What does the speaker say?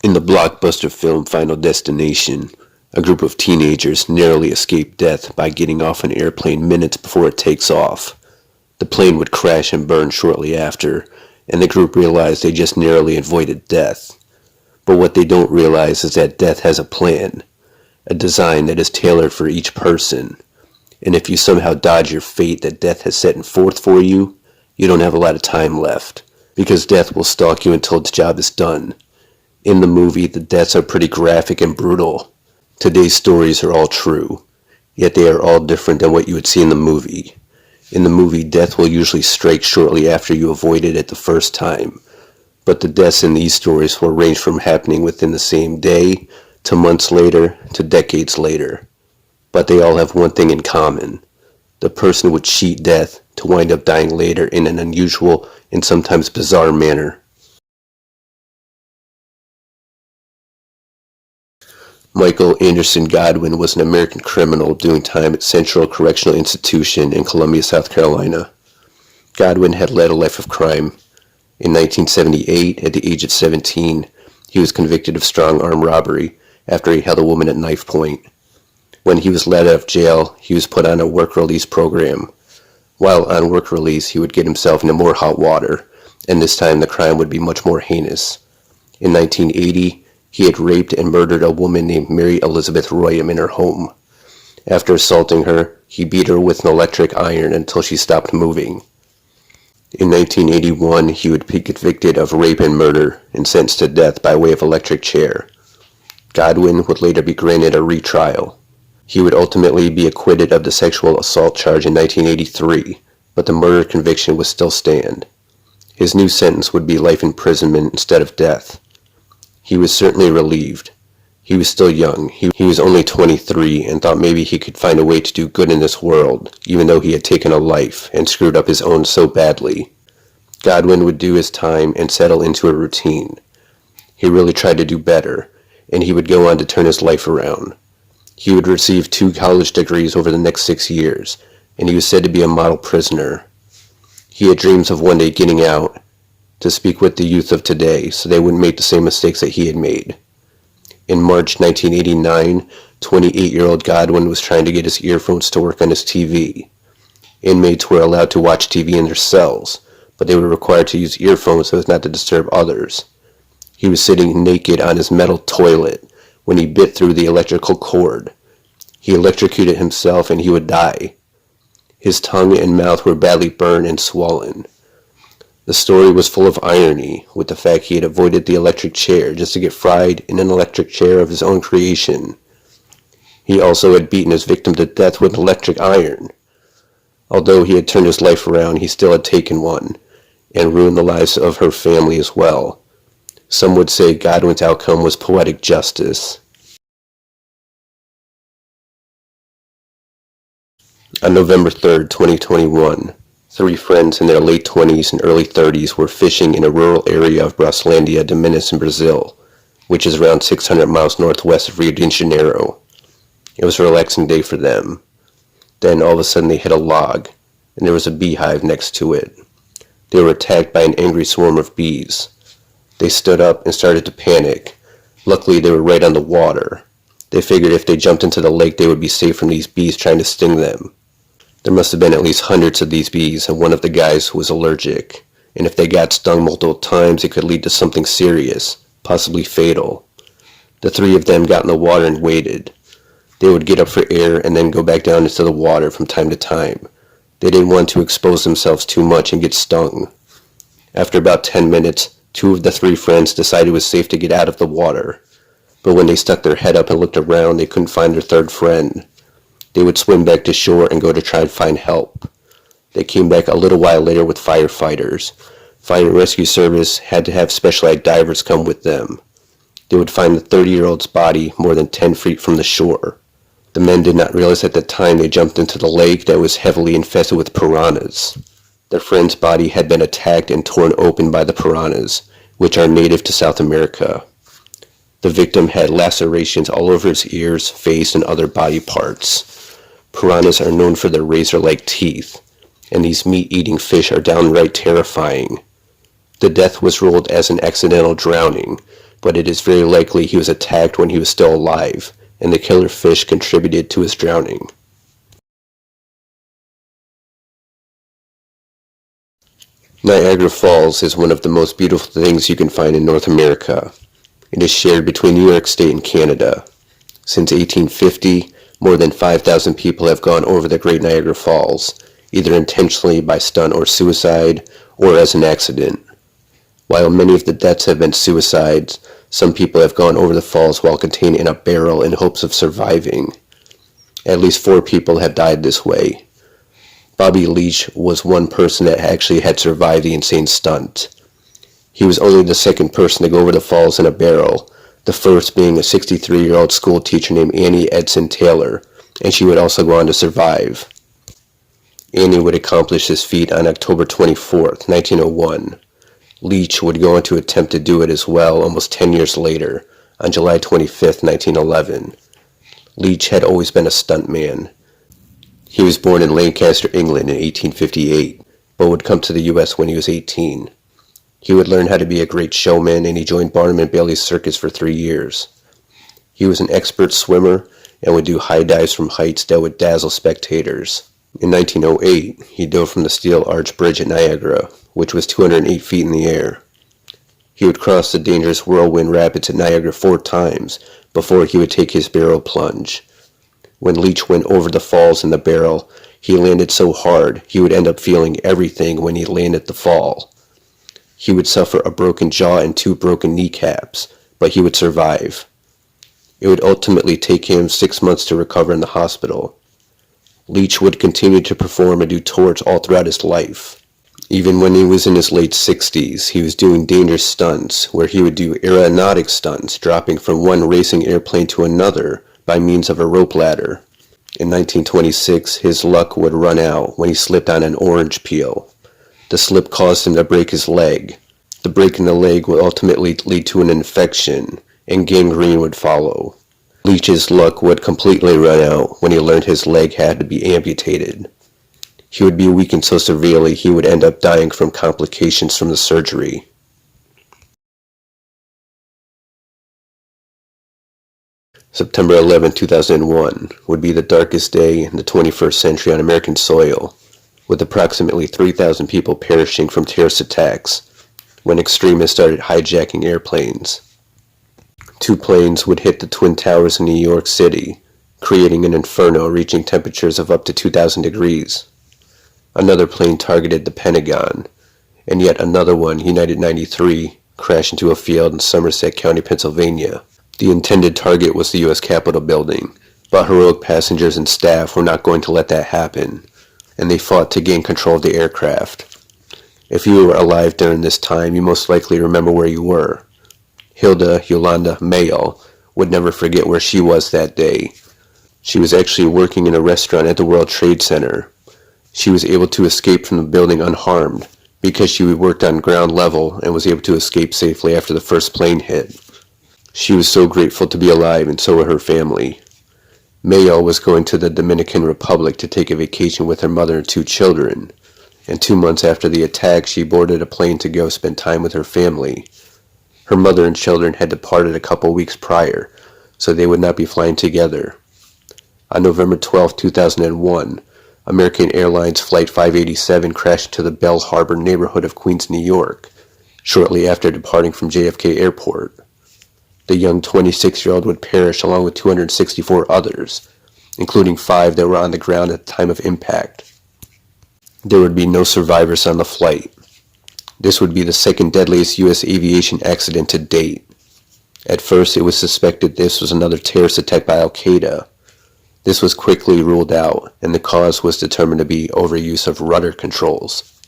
In the blockbuster film Final Destination, a group of teenagers narrowly escape death by getting off an airplane minutes before it takes off. The plane would crash and burn shortly after, and the group realized they just narrowly avoided death. But what they don't realize is that death has a plan, a design that is tailored for each person. And if you somehow dodge your fate that death has set forth for you, you don't have a lot of time left, because death will stalk you until its job is done. In the movie, the deaths are pretty graphic and brutal. Today's stories are all true, yet they are all different than what you would see in the movie. In the movie, death will usually strike shortly after you avoided it the first time, but the deaths in these stories will range from happening within the same day, to months later, to decades later. But they all have one thing in common. The person would cheat death to wind up dying later in an unusual and sometimes bizarre manner. Michael Anderson Godwin was an American criminal doing time at Central Correctional Institution in Columbia, South Carolina. Godwin had led a life of crime. In 1978, at the age of 17, he was convicted of strong-arm robbery after he held a woman at knife point. When he was let out of jail, he was put on a work release program. While on work release, he would get himself into more hot water, and this time the crime would be much more heinous. In 1980, he had raped and murdered a woman named Mary Elizabeth Royam in her home. After assaulting her, he beat her with an electric iron until she stopped moving. In 1981, he would be convicted of rape and murder and sentenced to death by way of electric chair. Godwin would later be granted a retrial. He would ultimately be acquitted of the sexual assault charge in 1983, but the murder conviction would still stand. His new sentence would be life imprisonment instead of death. He was certainly relieved. He was still young. He was only 23 and thought maybe he could find a way to do good in this world, even though he had taken a life and screwed up his own so badly. Godwin would do his time and settle into a routine. He really tried to do better, and he would go on to turn his life around. He would receive 2 college degrees over the next 6 years, and he was said to be a model prisoner. He had dreams of one day getting out, to speak with the youth of today so they wouldn't make the same mistakes that he had made. In March 1989, 28-year-old Godwin was trying to get his earphones to work on his TV. Inmates were allowed to watch TV in their cells, but they were required to use earphones so as not to disturb others. He was sitting naked on his metal toilet when he bit through the electrical cord. He electrocuted himself and he would die. His tongue and mouth were badly burned and swollen. The story was full of irony, with the fact he had avoided the electric chair just to get fried in an electric chair of his own creation. He also had beaten his victim to death with an electric iron. Although he had turned his life around, he still had taken one, and ruined the lives of her family as well. Some would say Godwin's outcome was poetic justice. On November 3rd, 2021, 3 friends in their late 20s and early 30s were fishing in a rural area of Braslandia, Minas in Brazil, which is around 600 miles northwest of Rio de Janeiro. It was a relaxing day for them. Then all of a sudden they hit a log, and there was a beehive next to it. They were attacked by an angry swarm of bees. They stood up and started to panic. Luckily they were right on the water. They figured if they jumped into the lake they would be safe from these bees trying to sting them. There must have been at least hundreds of these bees, and one of the guys was allergic, and if they got stung multiple times, it could lead to something serious, possibly fatal. The 3 of them got in the water and waited. They would get up for air and then go back down into the water from time to time. They didn't want to expose themselves too much and get stung. After about 10 minutes, 2 of the 3 friends decided it was safe to get out of the water, but when they stuck their head up and looked around, they couldn't find their 3rd friend. They would swim back to shore and go to try and find help. They came back a little while later with firefighters. Fire and Rescue Service had to have specialized divers come with them. They would find the 30-year-old's body more than 10 feet from the shore. The men did not realize at the time they jumped into the lake that was heavily infested with piranhas. Their friend's body had been attacked and torn open by the piranhas, which are native to South America. The victim had lacerations all over his ears, face, and other body parts. Piranhas are known for their razor-like teeth, and these meat-eating fish are downright terrifying. The death was ruled as an accidental drowning but it is very likely he was attacked when he was still alive, and the killer fish contributed to his drowning. Niagara Falls is one of the most beautiful things you can find in North America. It is shared between New York State and Canada. Since 1850, more than 5,000 people have gone over the Great Niagara Falls, either intentionally by stunt or suicide, or as an accident. While many of the deaths have been suicides, some people have gone over the falls while contained in a barrel in hopes of surviving. At least 4 people have died this way. Bobby Leach was one person that actually had survived the insane stunt. He was only the second person to go over the falls in a barrel, the first being a 63-year-old school teacher named Annie Edson Taylor, and she would also go on to survive. Annie would accomplish this feat on October 24, 1901. Leach would go on to attempt to do it as well almost 10 years later, on July 25, 1911. Leach had always been a stuntman. He was born in Lancaster, England in 1858, but would come to the U.S. when he was 18. He would learn how to be a great showman, and he joined Barnum and Bailey's circus for 3 years. He was an expert swimmer and would do high dives from heights that would dazzle spectators. In 1908, he dove from the Steel Arch Bridge at Niagara, which was 208 feet in the air. He would cross the dangerous Whirlwind Rapids at Niagara 4 times before he would take his barrel plunge. When Leach went over the falls in the barrel, he landed so hard he would end up feeling everything when he landed the fall. He would suffer a broken jaw and 2 broken kneecaps, but he would survive. It would ultimately take him 6 months to recover in the hospital. Leach would continue to perform and do tours all throughout his life. Even when he was in his late 60s, he was doing dangerous stunts where he would do aeronautic stunts, dropping from one racing airplane to another by means of a rope ladder. In 1926, his luck would run out when he slipped on an orange peel. The slip caused him to break his leg. The break in the leg would ultimately lead to an infection, and gangrene would follow. Leach's luck would completely run out when he learned his leg had to be amputated. He would be weakened so severely he would end up dying from complications from the surgery. September 11, 2001 would be the darkest day in the 21st century on American soil, with approximately 3,000 people perishing from terrorist attacks when extremists started hijacking airplanes. 2 planes would hit the Twin Towers in New York City, creating an inferno reaching temperatures of up to 2,000 degrees. Another plane targeted the Pentagon, and yet another one, United 93, crashed into a field in Somerset County, Pennsylvania. The intended target was the U.S. Capitol building, but heroic passengers and staff were not going to let that happen, and they fought to gain control of the aircraft. If you were alive during this time, you most likely remember where you were. Hilda, Yolanda, Mayul would never forget where she was that day. She was actually working in a restaurant at the World Trade Center. She was able to escape from the building unharmed because she worked on ground level and was able to escape safely after the first plane hit. She was so grateful to be alive, and so were her family. Mayul was going to the Dominican Republic to take a vacation with her mother and 2 children, and 2 months after the attack she boarded a plane to go spend time with her family. Her mother and children had departed a couple weeks prior, so they would not be flying together. On November 12, 2001, American Airlines Flight 587 crashed into the Bell Harbor neighborhood of Queens, New York, shortly after departing from JFK Airport. The young 26-year-old would perish along with 264 others, including 5 that were on the ground at the time of impact. There would be no survivors on the flight. This would be the second deadliest U.S. aviation accident to date. At first, it was suspected this was another terrorist attack by Al-Qaeda. This was quickly ruled out, and the cause was determined to be overuse of rudder controls.